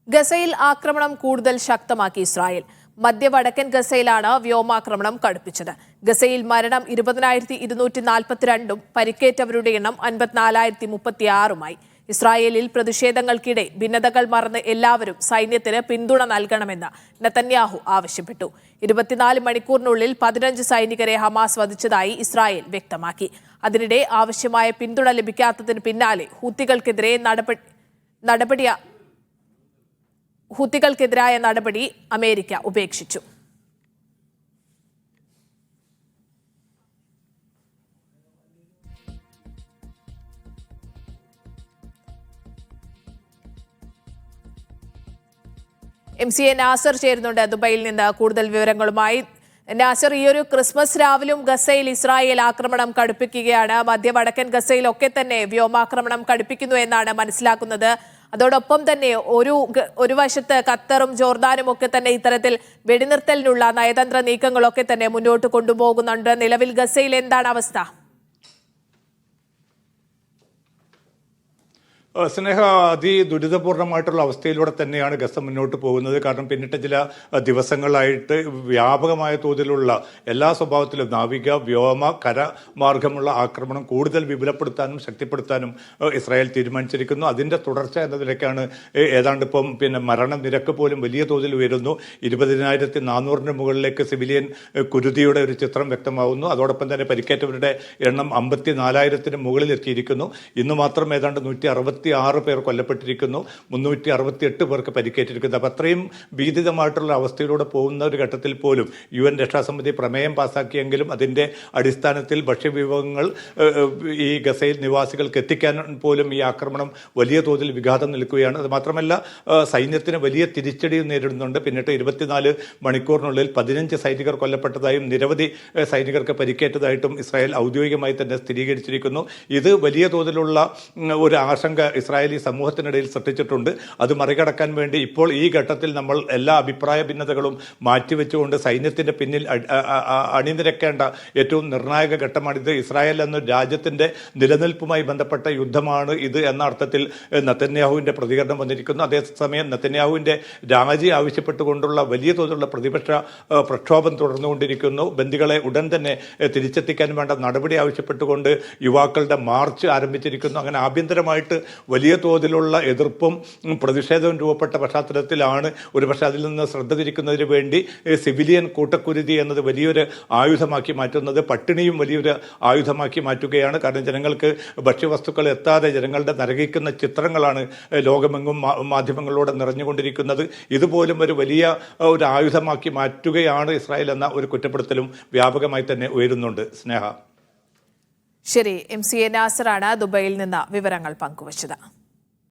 ഗസയിൽ ആക്രമണം കൂടുതൽ ശക്തമാക്കി ഇസ്രായേൽ. മധ്യ വടക്കൻ ഗസയിലാണ് വ്യോമാക്രമണം കടുപ്പിച്ചത്. ഗസയിൽ മരണം 20,242 പരിക്കേറ്റവരുടെ എണ്ണം 54,036 ഇസ്രായേലിൽ പ്രതിഷേധങ്ങൾക്കിടെ ഭിന്നതകൾ മറന്ന് എല്ലാവരും സൈന്യത്തിന് പിന്തുണ നൽകണമെന്ന് നെതന്യാഹു ആവശ്യപ്പെട്ടു. 24 മണിക്കൂറിനുള്ളിൽ 15 സൈനികരെ ഹമാസ് വധിച്ചതായി ഇസ്രായേൽ വ്യക്തമാക്കി. അതിനിടെ ആവശ്യമായ പിന്തുണ ലഭിക്കാത്തതിന് പിന്നാലെ ഹൂത്തികൾക്കെതിരായ നടപടി അമേരിക്ക ഉപേക്ഷിച്ചു. MCA നാസർ ചേരുന്നുണ്ട് ദുബൈയിൽ നിന്ന് കൂടുതൽ വിവരങ്ങളുമായി. നാസർ, ഈ ഒരു ക്രിസ്മസ് രാവിലും ഗസയിൽ ഇസ്രായേൽ ആക്രമണം കടുപ്പിക്കുകയാണ്. മധ്യ വടക്കൻ ഗസയിലൊക്കെ തന്നെ വ്യോമാക്രമണം കടുപ്പിക്കുന്നു എന്നാണ് മനസ്സിലാക്കുന്നത്. അതോടൊപ്പം തന്നെ ഒരു വശത്ത് ഖത്തറും ജോർദാനും ഒക്കെ തന്നെ ഇത്തരത്തിൽ വെടിനിർത്തലിനുള്ള നയതന്ത്ര നീക്കങ്ങളൊക്കെ തന്നെ മുന്നോട്ട് കൊണ്ടുപോകുന്നുണ്ട്. നിലവിൽ ഗസയിൽ എന്താണ് അവസ്ഥ? സ്നേഹ, ദുരിതപൂർണമായിട്ടുള്ള അവസ്ഥയിലൂടെ തന്നെയാണ് ഗസ മുന്നോട്ട് പോകുന്നത്. കാരണം പിന്നിട്ട ചില ദിവസങ്ങളായിട്ട് വ്യാപകമായ തോതിലുള്ള എല്ലാ സ്വഭാവത്തിലും നാവിക, വ്യോമ, കര മാർഗമുള്ള ആക്രമണം കൂടുതൽ വിപുലപ്പെടുത്താനും ശക്തിപ്പെടുത്താനും ഇസ്രായേൽ തീരുമാനിച്ചിരിക്കുന്നു. അതിൻ്റെ തുടർച്ച എന്ന നിലയ്ക്കാണ് ഏതാണ്ട് ഇപ്പം മരണനിരക്ക് പോലും വലിയ തോതിൽ ഉയരുന്നു. 20,400 മുകളിലേക്ക് സിവിലിയൻ കുരുതിയുടെ ഒരു ചിത്രം വ്യക്തമാവുന്നു. അതോടൊപ്പം തന്നെ പരിക്കേറ്റവരുടെ എണ്ണം 54,000 മുകളിൽ എത്തിയിരിക്കുന്നു. ഇന്ന് മാത്രം ഏതാണ്ട് 166 പേർ കൊല്ലപ്പെട്ടിരിക്കുന്നു, 368 പേർക്ക് പരിക്കേറ്റിരിക്കുന്നു. അപ്പം അത്രയും ഭീതിതമായിട്ടുള്ള അവസ്ഥയിലൂടെ പോകുന്ന ഒരു ഘട്ടത്തിൽ പോലും UN രക്ഷാസമിതി പ്രമേയം പാസാക്കിയെങ്കിലും അതിൻ്റെ അടിസ്ഥാനത്തിൽ ഭക്ഷ്യവിഭവങ്ങൾ ഈ ഗസയിൽ നിവാസികൾക്ക് എത്തിക്കാൻ പോലും ഈ ആക്രമണം വലിയ തോതിൽ വിഘാതം നിൽക്കുകയാണ്. അത് മാത്രമല്ല, സൈന്യത്തിന് വലിയ തിരിച്ചടിയും നേരിടുന്നുണ്ട്. പിന്നിട്ട് 24 മണിക്കൂറിനുള്ളിൽ 15 സൈനികർ കൊല്ലപ്പെട്ടതായും നിരവധി സൈനികർക്ക് പരിക്കേറ്റതായിട്ടും ഇസ്രായേൽ ഔദ്യോഗികമായി തന്നെ സ്ഥിരീകരിച്ചിരിക്കുന്നു. ഇത് വലിയ തോതിലുള്ള ഒരു ആശങ്ക ഇസ്രായേലി സമൂഹത്തിനിടയിൽ സൃഷ്ടിച്ചിട്ടുണ്ട്. അത് മറികടക്കാൻ വേണ്ടി ഇപ്പോൾ ഈ ഘട്ടത്തിൽ നമ്മൾ എല്ലാ അഭിപ്രായ ഭിന്നതകളും മാറ്റിവെച്ചുകൊണ്ട് സൈന്യത്തിന്റെ പിന്നിൽ അണിനിരക്കേണ്ട ഏറ്റവും നിർണായക ഘട്ടമാണിത്. ഇസ്രായേൽ എന്ന രാജ്യത്തിന്റെ നിലനിൽപ്പുമായി ബന്ധപ്പെട്ട യുദ്ധമാണ് ഇത് എന്ന അർത്ഥത്തിൽ നെതന്യാഹുവിന്റെ പ്രതികരണം വന്നിരിക്കുന്നു. അതേസമയം നെതന്യാഹുവിന്റെ രാജി ആവശ്യപ്പെട്ടുകൊണ്ടുള്ള വലിയ തോതിലുള്ള പ്രതിപക്ഷ പ്രക്ഷോഭം തുടർന്നുകൊണ്ടിരിക്കുന്നു. ബന്ദികളെ ഉടൻ തന്നെ തിരിച്ചെത്തിക്കാൻ വേണ്ട നടപടി ആവശ്യപ്പെട്ടുകൊണ്ട് യുവാക്കളുടെ മാർച്ച് ആരംഭിച്ചിരിക്കുന്നു. അങ്ങനെ ആഭ്യന്തരമായിട്ട് വലിയ തോതിലുള്ള എതിർപ്പും പ്രതിഷേധവും രൂപപ്പെട്ട പശ്ചാത്തലത്തിലാണ് ഒരുപക്ഷെ അതിൽ നിന്ന് ശ്രദ്ധ തിരിക്കുന്നതിന് വേണ്ടി സിവിലിയൻ കൂട്ടക്കുരുതി എന്നത് വലിയൊരു ആയുധമാക്കി മാറ്റുന്നത്. പട്ടിണിയും വലിയൊരു ആയുധമാക്കി മാറ്റുകയാണ്. കാരണം ജനങ്ങൾക്ക് ഭക്ഷ്യവസ്തുക്കൾ എത്താതെ ജനങ്ങളുടെ നരകിക്കുന്ന ചിത്രങ്ങളാണ് ലോകമെങ്ങും മാധ്യമങ്ങളിലൂടെ നിറഞ്ഞുകൊണ്ടിരിക്കുന്നത്. ഇതുപോലും ഒരു വലിയ ഒരു ആയുധമാക്കി മാറ്റുകയാണ് ഇസ്രായേൽ എന്ന ഒരു കുറ്റപ്പെടുത്തലും വ്യാപകമായി തന്നെ ഉയരുന്നുണ്ട്. സ്നേഹ, ശരി, MCA നാസറാണ് ദുബൈയിൽ നിന്ന് വിവരങ്ങൾ പങ്കുവച്ചത്.